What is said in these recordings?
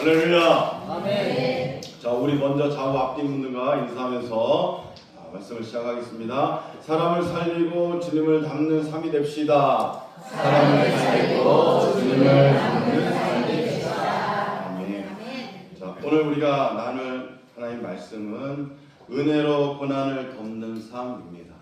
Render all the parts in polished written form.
할렐루야. 아멘. 자, 우리 먼저 좌우 앞뒤 분들과 인사하면서 말씀을 시작하겠습니다. 사람을 살리고 주님을 닮는 삶이 됩시다. 사람을 살리고 주님을 닮는 삶이 됩시다. 아멘. 자, 오늘 우리가 나눌 하나님 말씀은 은혜로 고난을 덮는 삶입니다.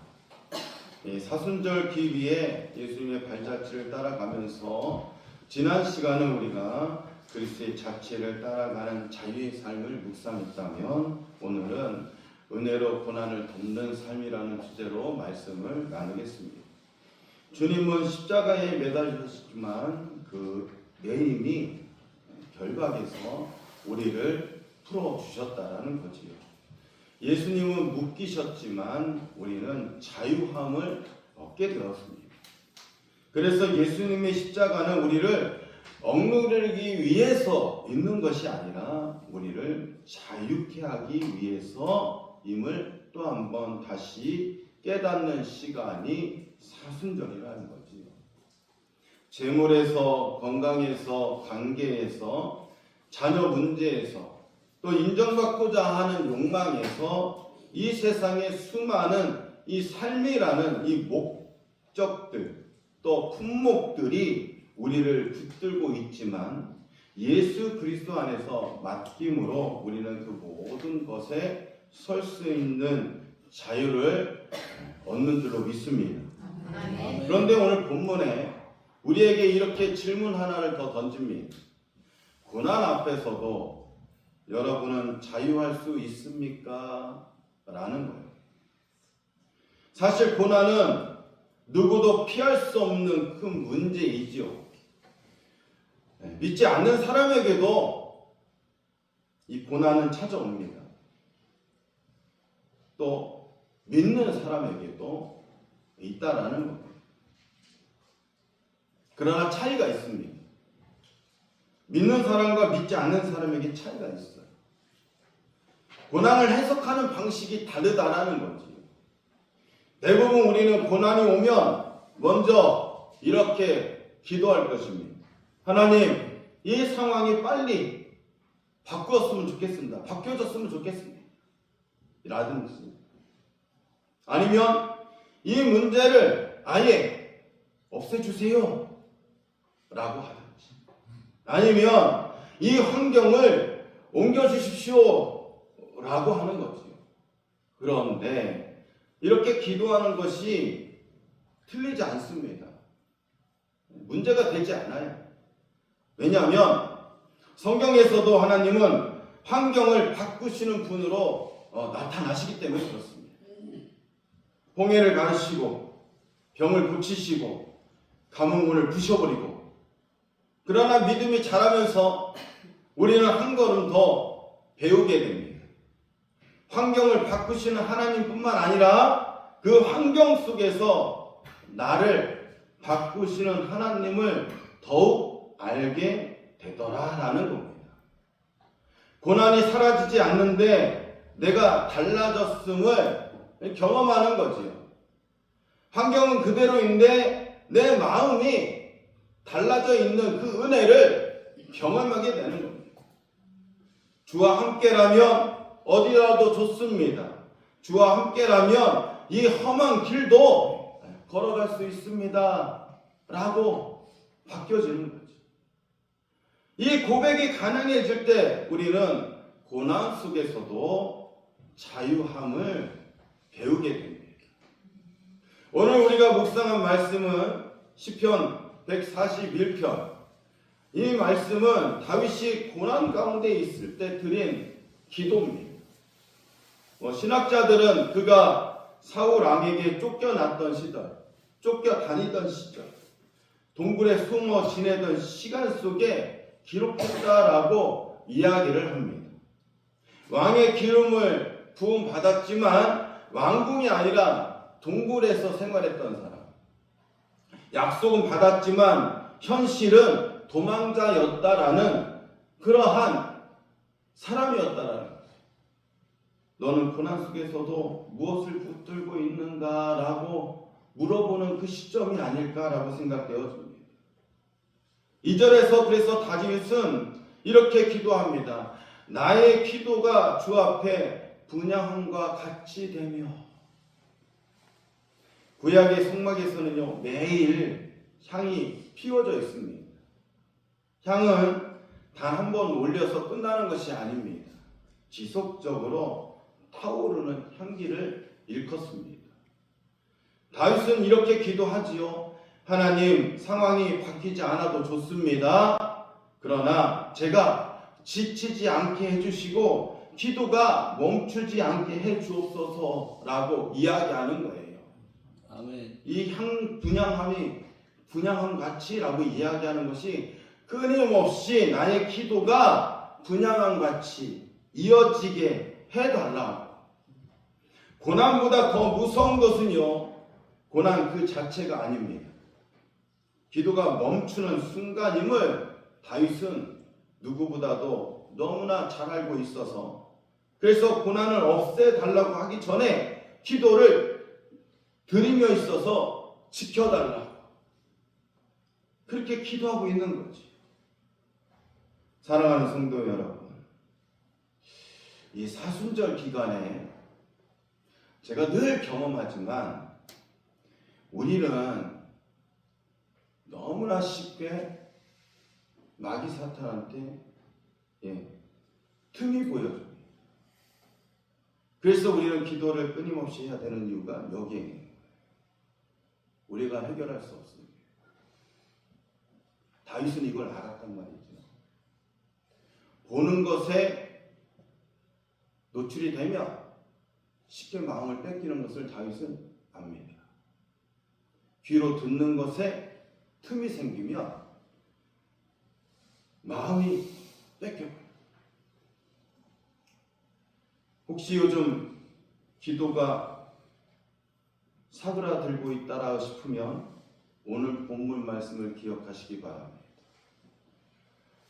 사순절 기위에 예수님의 발자취를 따라가면서 지난 시간은 우리가 그리스도의 자체를 따라가는 자유의 삶을 묵상했다면 오늘은 은혜로 고난을 덮는 삶이라는 주제로 말씀을 나누겠습니다. 주님은 십자가에 매달리셨지만 그 매임이 결박에서 우리를 풀어주셨다라는 거지요. 예수님은 묶이셨지만 우리는 자유함을 얻게 되었습니다. 그래서 예수님의 십자가는 우리를 억누르기 위해서 있는 것이 아니라 우리를 자유케 하기 위해서임을 또 한 번 다시 깨닫는 시간이 사순절이라는 거지요. 재물에서, 건강에서, 관계에서, 자녀 문제에서, 또 인정받고자 하는 욕망에서 이 세상의 수많은 이 삶이라는 이 목적들, 또 품목들이 우리를 붙들고 있지만 예수 그리스도 안에서 맡김으로 우리는 그 모든 것에 설 수 있는 자유를 얻는 줄로 믿습니다. 그런데 오늘 본문에 우리에게 이렇게 질문 하나를 더 던집니다. 고난 앞에서도 여러분은 자유할 수 있습니까? 라는 거예요. 사실 고난은 누구도 피할 수 없는 큰 문제이지요. 믿지 않는 사람에게도 이 고난은 찾아옵니다. 또 믿는 사람에게도 있다라는 겁니다. 그러나 차이가 있습니다. 믿는 사람과 믿지 않는 사람에게 차이가 있어요. 고난을 해석하는 방식이 다르다라는 거지. 대부분 우리는 고난이 오면 먼저 이렇게 기도할 것입니다. 하나님, 이 상황이 빨리 바꾸었으면 좋겠습니다. 바뀌어졌으면 좋겠습니다. 라든지. 아니면 이 문제를 아예 없애주세요. 라고 하든지. 아니면 이 환경을 옮겨주십시오. 라고 하는 거죠. 그런데 이렇게 기도하는 것이 틀리지 않습니다. 문제가 되지 않아요. 왜냐하면 성경에서도 하나님은 환경을 바꾸시는 분으로 나타나시기 때문에 그렇습니다. 홍해를 가르시고 병을 고치시고 가뭄 문을 부셔버리고, 그러나 믿음이 자라면서 우리는 한 걸음 더 배우게 됩니다. 환경을 바꾸시는 하나님뿐만 아니라 그 환경 속에서 나를 바꾸시는 하나님을 더욱 알게 되더라라는 겁니다. 고난이 사라지지 않는데 내가 달라졌음을 경험하는 거지요. 환경은 그대로인데 내 마음이 달라져 있는 그 은혜를 경험하게 되는 겁니다. 주와 함께라면 어디라도 좋습니다. 주와 함께라면 이 험한 길도 걸어갈 수 있습니다. 라고 바뀌어지는 거죠. 이 고백이 가능해질 때 우리는 고난 속에서도 자유함을 배우게 됩니다. 오늘 우리가 묵상한 말씀은 시편 141편. 이 말씀은 다윗이 고난 가운데 있을 때 드린 기도입니다. 신학자들은 그가 사울 왕에게 쫓겨났던 시절, 쫓겨다니던 시절, 동굴에 숨어 지내던 시간 속에 기록했다라고 이야기를 합니다. 왕의 기름을 부음받았지만 왕궁이 아니라 동굴에서 생활했던 사람. 약속은 받았지만 현실은 도망자였다라는 그러한 사람이었다라는 거죠. 너는 고난 속에서도 무엇을 붙들고 있는가라고 물어보는 그 시점이 아닐까라고 생각되어집니다. 2절에서 그래서 다윗은 이렇게 기도합니다. 나의 기도가 주 앞에 분향함과 같이 되며. 구약의 성막에서는요, 매일 향이 피워져 있습니다. 향은 단 한 번 올려서 끝나는 것이 아닙니다. 지속적으로 타오르는 향기를 일컫습니다. 다윗은 이렇게 기도하지요. 하나님, 상황이 바뀌지 않아도 좋습니다. 그러나 제가 지치지 않게 해주시고 기도가 멈추지 않게 해주옵소서라고 이야기하는 거예요. 아멘. 이 분향함 같이라고 이야기하는 것이 끊임없이 나의 기도가 분향함 같이 이어지게 해달라고. 고난보다 더 무서운 것은요, 고난 그 자체가 아닙니다. 기도가 멈추는 순간임을 다윗은 누구보다도 너무나 잘 알고 있어서, 그래서 고난을 없애달라고 하기 전에 기도를 드리며 있어서 지켜달라고 그렇게 기도하고 있는 거지. 사랑하는 성도 여러분, 이 사순절 기간에 제가 늘 경험하지만 우리는 너무나 쉽게 마귀 사탄한테 틈이 보여줍니다. 그래서 우리는 기도를 끊임없이 해야 되는 이유가 여기에 있는 거예요. 우리가 해결할 수 없습니다. 다윗은 이걸 알았단 말이죠. 보는 것에 노출이 되면 쉽게 마음을 뺏기는 것을 다윗은 압니다. 귀로 듣는 것에 틈이 생기면 마음이 뺏겨버려요. 혹시 요즘 기도가 사그라들고 있다라 싶으면 오늘 본문 말씀을 기억하시기 바랍니다.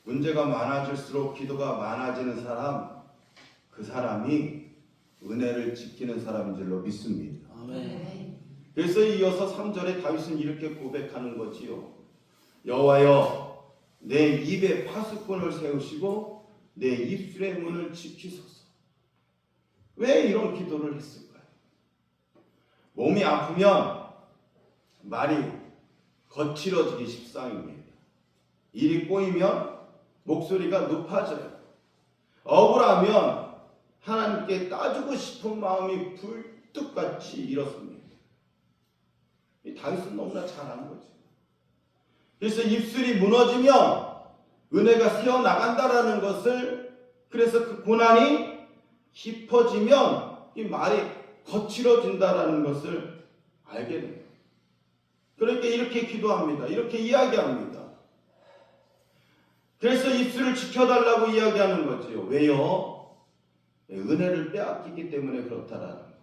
문제가 많아질수록 기도가 많아지는 사람, 그 사람이 은혜를 지키는 사람인 줄로 믿습니다. 아멘. 그래서 이어서 3절에 다윗은 이렇게 고백하는 거지요. 여호와여, 내 입에 파수꾼을 세우시고 내 입술의 문을 지키소서. 왜 이런 기도를 했을까요? 몸이 아프면 말이 거칠어지기 십상입니다. 일이 꼬이면 목소리가 높아져요. 억울하면 하나님께 따지고 싶은 마음이 불뚝같이 일었습니다. 이 다윗은 너무나 잘하는 거죠. 그래서 입술이 무너지면 은혜가 새어나간다라는 것을, 그래서 그 고난이 깊어지면 이 말이 거칠어진다라는 것을 알게 됩니다. 그러니까 이렇게 기도합니다. 이렇게 이야기합니다. 그래서 입술을 지켜달라고 이야기하는 거지요. 왜요? 은혜를 빼앗기기 때문에 그렇다라는 거죠.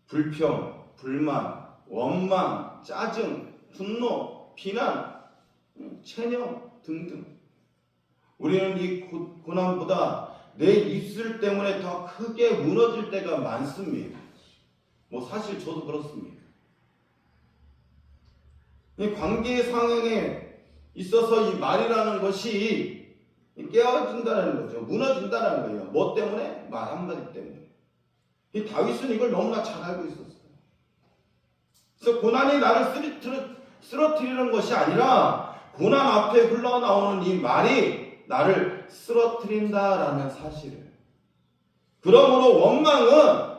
불평, 불만, 원망, 짜증, 분노, 비난, 체념 등등. 우리는 이 고난보다 내 입술 때문에 더 크게 무너질 때가 많습니다. 사실 저도 그렇습니다. 이 관계의 상황에 있어서 이 말이라는 것이 깨어진다는 거죠. 무너진다는 거예요. 뭐 때문에? 말 한마디 때문에. 이 다윗은 이걸 너무나 잘 알고 있었어요. 그래서 고난이 나를 쓰러뜨리는 것이 아니라 고난 앞에 흘러나오는 이 말이 나를 쓰러뜨린다라는 사실을. 그러므로 원망은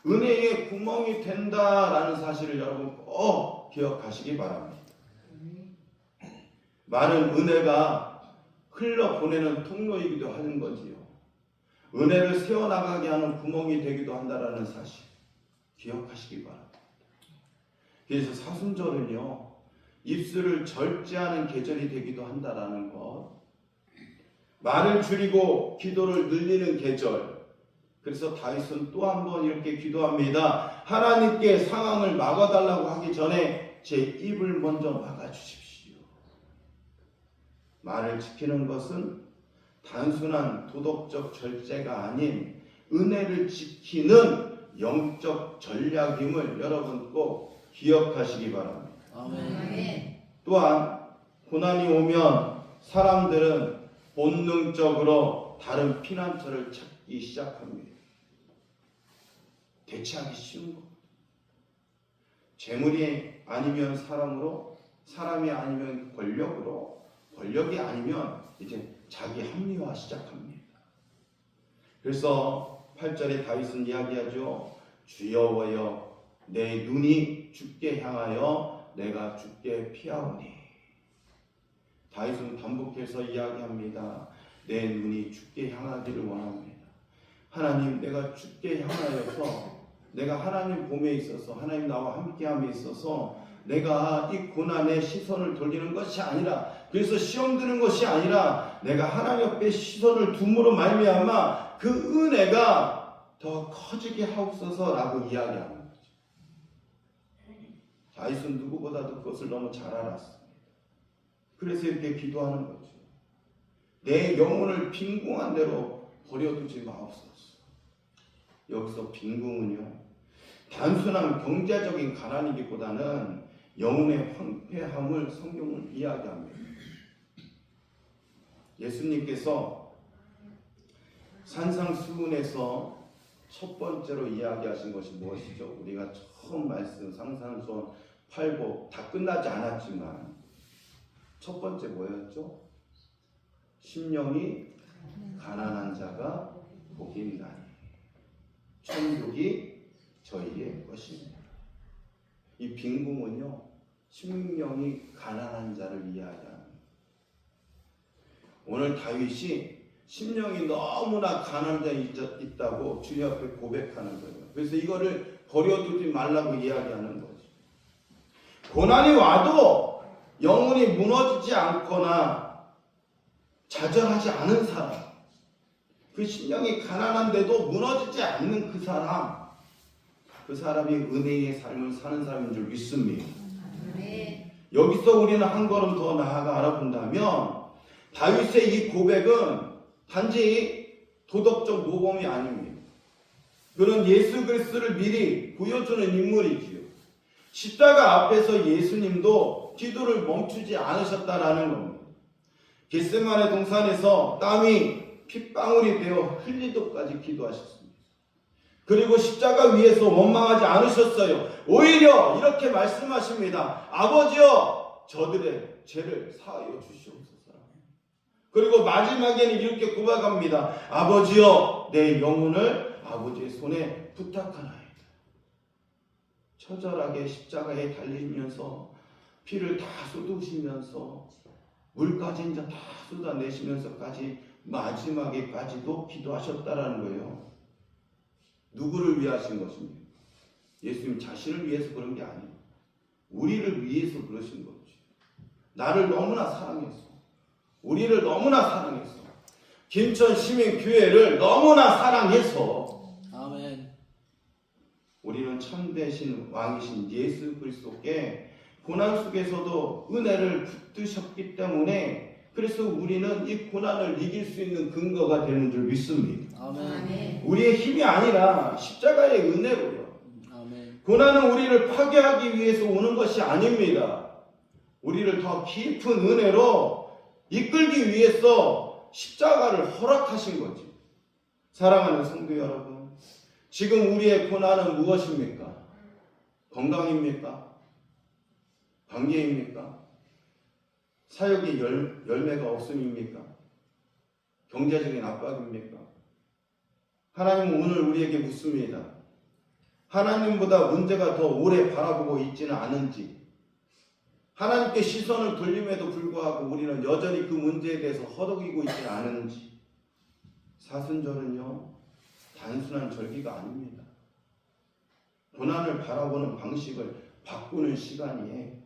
은혜의 구멍이 된다라는 사실을 여러분 꼭 기억하시기 바랍니다. 말은 은혜가 흘러보내는 통로이기도 하는 거지요. 은혜를 새어나가게 하는 구멍이 되기도 한다라는 사실 기억하시기 바랍니다. 그래서 사순절은요, 입술을 절제하는 계절이 되기도 한다라는 것, 말을 줄이고 기도를 늘리는 계절. 그래서 다윗은 또 한 번 이렇게 기도합니다. 하나님께 상황을 막아달라고 하기 전에 제 입을 먼저 막아주십시오. 말을 지키는 것은 단순한 도덕적 절제가 아닌 은혜를 지키는 영적 전략임을 여러분 꼭 기억하시기 바랍니다. 아멘. 또한 고난이 오면 사람들은 본능적으로 다른 피난처를 찾기 시작합니다. 대체하기 쉬운 거. 재물이 아니면 사람으로, 사람이 아니면 권력으로, 권력이 아니면 이제 자기 합리화 시작합니다. 그래서 8절에 다윗은 이야기하죠. 주여와여 내 눈이 주께 향하여 내가 주께 피하오니. 다윗은 반복해서 이야기합니다. 내 눈이 주께 향하기를 원합니다. 하나님, 내가 주께 향하여서 내가 하나님 봄에 있어서 하나님 나와 함께함에 있어서 내가 이 고난에 시선을 돌리는 것이 아니라, 그래서 시험 드는 것이 아니라 내가 하나님 앞에 시선을 둠으로 말미암아 그 은혜가 더 커지게 하옵소서라고 이야기하는 거죠. 다윗은 누구보다도 그것을 너무 잘 알았습니다. 그래서 이렇게 기도하는 거죠. 내 영혼을 빈궁한 대로 버려두지 마옵소서. 여기서 빈궁은요, 단순한 경제적인 가난이기보다는 영혼의 황폐함을 성경은 이야기합니다. 예수님께서 산상수훈에서 첫 번째로 이야기하신 것이 무엇이죠? 우리가 처음 말씀 산상수훈 8복 다 끝나지 않았지만 첫 번째 뭐였죠? 심령이 가난한 자가 복이 있나니 천국이 저희의 것입니다. 이 빈궁은요, 심령이 가난한 자를 이야기합니다. 오늘 다윗이 심령이 너무나 가난한 자 있다고 주님 앞에 고백하는 거예요. 그래서 이거를 버려두지 말라고 이야기하는 거죠. 고난이 와도 영혼이 무너지지 않거나 좌절하지 않은 사람, 그 심령이 가난한데도 무너지지 않는 그 사람, 그 사람이 은혜의 삶을 사는 사람인 줄 믿습니다. 여기서 우리는 한 걸음 더 나아가 알아본다면 다윗의 이 고백은 단지 도덕적 모범이 아닙니다. 그는 예수 그리스도를 미리 보여주는 인물이지요. 십자가 앞에서 예수님도 기도를 멈추지 않으셨다라는 겁니다. 겟세마네 동산에서 땀이 핏방울이 되어 흘리도까지 기도하셨습니다. 그리고 십자가 위에서 원망하지 않으셨어요. 오히려 이렇게 말씀하십니다. 아버지여, 저들의 죄를 사하여 주시옵소서. 그리고 마지막에는 이렇게 고백합니다. 아버지여, 내 영혼을 아버지의 손에 부탁하나이다. 처절하게 십자가에 달리면서 피를 다 쏟으시면서 물까지 이제 다 쏟아내시면서까지 마지막에까지도 기도하셨다라는 거예요. 누구를 위하신 것입니까? 예수님 자신을 위해서 그런 게 아니에요. 우리를 위해서 그러신 거죠. 나를 너무나 사랑해서, 우리를 너무나 사랑해서, 김천 시민교회를 너무나 사랑해서 아멘. 우리는 참되신 왕이신 예수 그리스도께 고난 속에서도 은혜를 붙드셨기 때문에, 그래서 우리는 이 고난을 이길 수 있는 근거가 되는 줄 믿습니다. 아멘. 우리의 힘이 아니라 십자가의 은혜로요. 아멘. 고난은 우리를 파괴하기 위해서 오는 것이 아닙니다. 우리를 더 깊은 은혜로 이끌기 위해서 십자가를 허락하신 거지. 사랑하는 성도 여러분, 지금 우리의 고난은 무엇입니까? 건강입니까? 관계입니까? 사역의 열매가 없음입니까? 경제적인 압박입니까? 하나님은 오늘 우리에게 묻습니다. 하나님보다 문제가 더 오래 바라보고 있지는 않은지, 하나님께 시선을 돌림에도 불구하고 우리는 여전히 그 문제에 대해서 허덕이고 있지 않은지. 사순절은요, 단순한 절기가 아닙니다. 고난을 바라보는 방식을 바꾸는 시간이에요.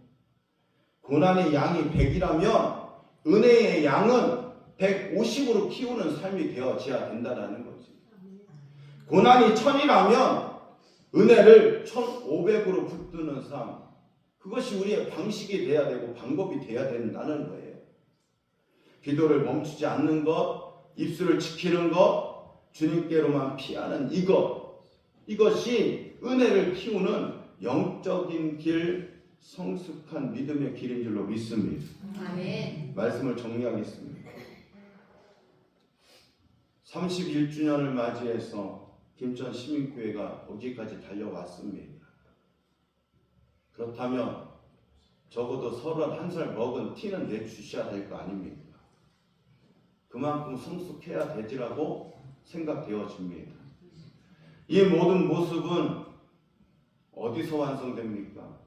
고난의 양이 100이라면 은혜의 양은 150으로 키우는 삶이 되어져야 된다는 거지. 고난이 1000이라면 은혜를 1500으로 붙드는 삶, 그것이 우리의 방식이 돼야 되고 방법이 돼야 된다는 거예요. 기도를 멈추지 않는 것, 입술을 지키는 것, 주님께로만 피하는 이것이 은혜를 키우는 영적인 길, 성숙한 믿음의 길인 줄로 믿습니다. 아멘. 말씀을 정리하겠습니다. 31주년을 맞이해서 김천 시민교회가 여기까지 달려왔습니다. 그렇다면 적어도 31살 먹은 티는 내주셔야 될 거 아닙니까? 그만큼 성숙해야 되지라고 생각되어집니다. 이 모든 모습은 어디서 완성됩니까?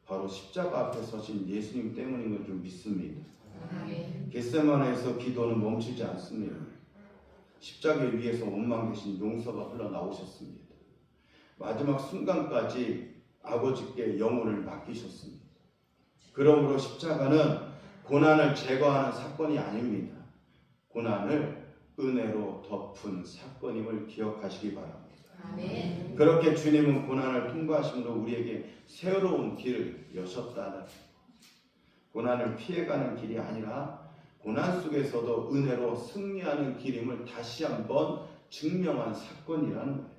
바로 십자가 앞에 서신 예수님 때문인 걸 좀 믿습니다. 겟세마네에서 기도는 멈추지 않습니다. 십자가 위에서 원망되신 용서가 흘러나오셨습니다. 마지막 순간까지 아버지께 영혼을 맡기셨습니다. 그러므로 십자가는 고난을 제거하는 사건이 아닙니다. 고난을 은혜로 덮은 사건임을 기억하시기 바랍니다. 아멘. 그렇게 주님은 고난을 통과하심으로 우리에게 새로운 길을 여셨다는, 고난을 피해가는 길이 아니라 고난 속에서도 은혜로 승리하는 길임을 다시 한번 증명한 사건이라는 거예요.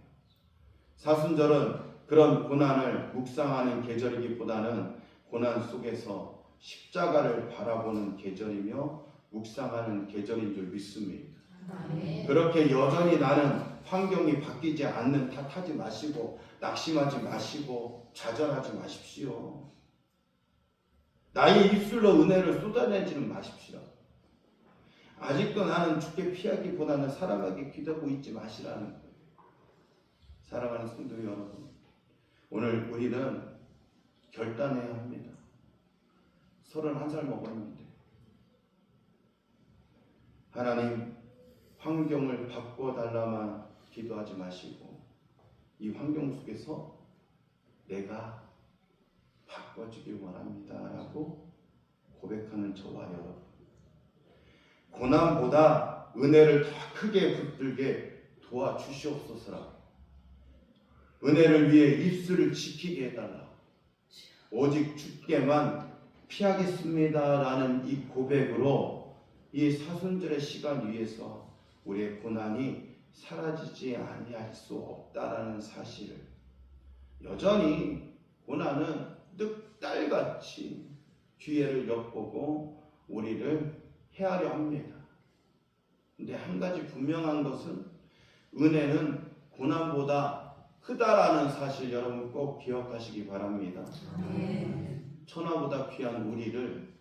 사순절은 그런 고난을 묵상하는 계절이기보다는 고난 속에서 십자가를 바라보는 계절이며 묵상하는 계절인 줄 믿습니다. 아멘. 그렇게 여전히 나는 환경이 바뀌지 않는 탓하지 마시고 낙심하지 마시고 좌절하지 마십시오. 나의 입술로 은혜를 쏟아내지는 마십시오. 아직도 나는 죽게 피하기보다는 살아가기 기도하고 있지 마시라는 거예요. 사랑하는 성도 여러분, 오늘 우리는 결단해야 합니다. 31살 먹었는데 하나님, 환경을 바꿔달라만 기도하지 마시고 이 환경 속에서 내가 바꿔주길 원합니다 라고 고백하는 저와 여러분, 고난보다 은혜를 더 크게 붙들게 도와주시옵소서라고, 은혜를 위해 입술을 지키게 해달라, 오직 주께만 피하겠습니다 라는 이 고백으로 이 사순절의 시간 위에서 우리의 고난이 사라지지 아니할 수 없다라는 사실을, 여전히 고난은 늑달같이 기회를 엿보고 우리를 해하려 합니다. 근데 한 가지 분명한 것은 은혜는 고난보다 크다라는 사실 여러분 꼭 기억하시기 바랍니다. 천하보다 귀한 우리를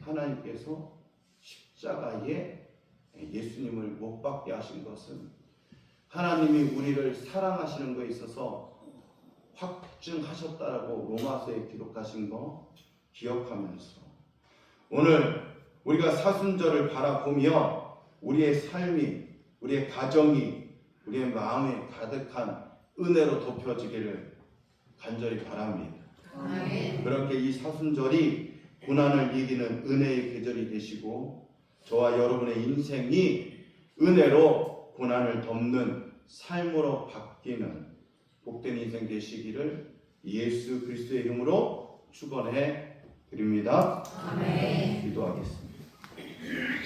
하나님께서 십자가에 예수님을 못 박게 하신 것은 하나님이 우리를 사랑하시는 것에 있어서 확증하셨다라고 로마서에 기록하신 거 기억하면서 오늘 우리가 사순절을 바라보며 우리의 삶이, 우리의 가정이, 우리의 마음에 가득한 은혜로 덮여지기를 간절히 바랍니다. 아멘. 그렇게 이 사순절이 고난을 이기는 은혜의 계절이 되시고 저와 여러분의 인생이 은혜로 고난을 덮는 삶으로 바뀌는 복된 인생 되시기를 예수 그리스도의 이름으로 축원해 드립니다. 아멘. 기도하겠습니다.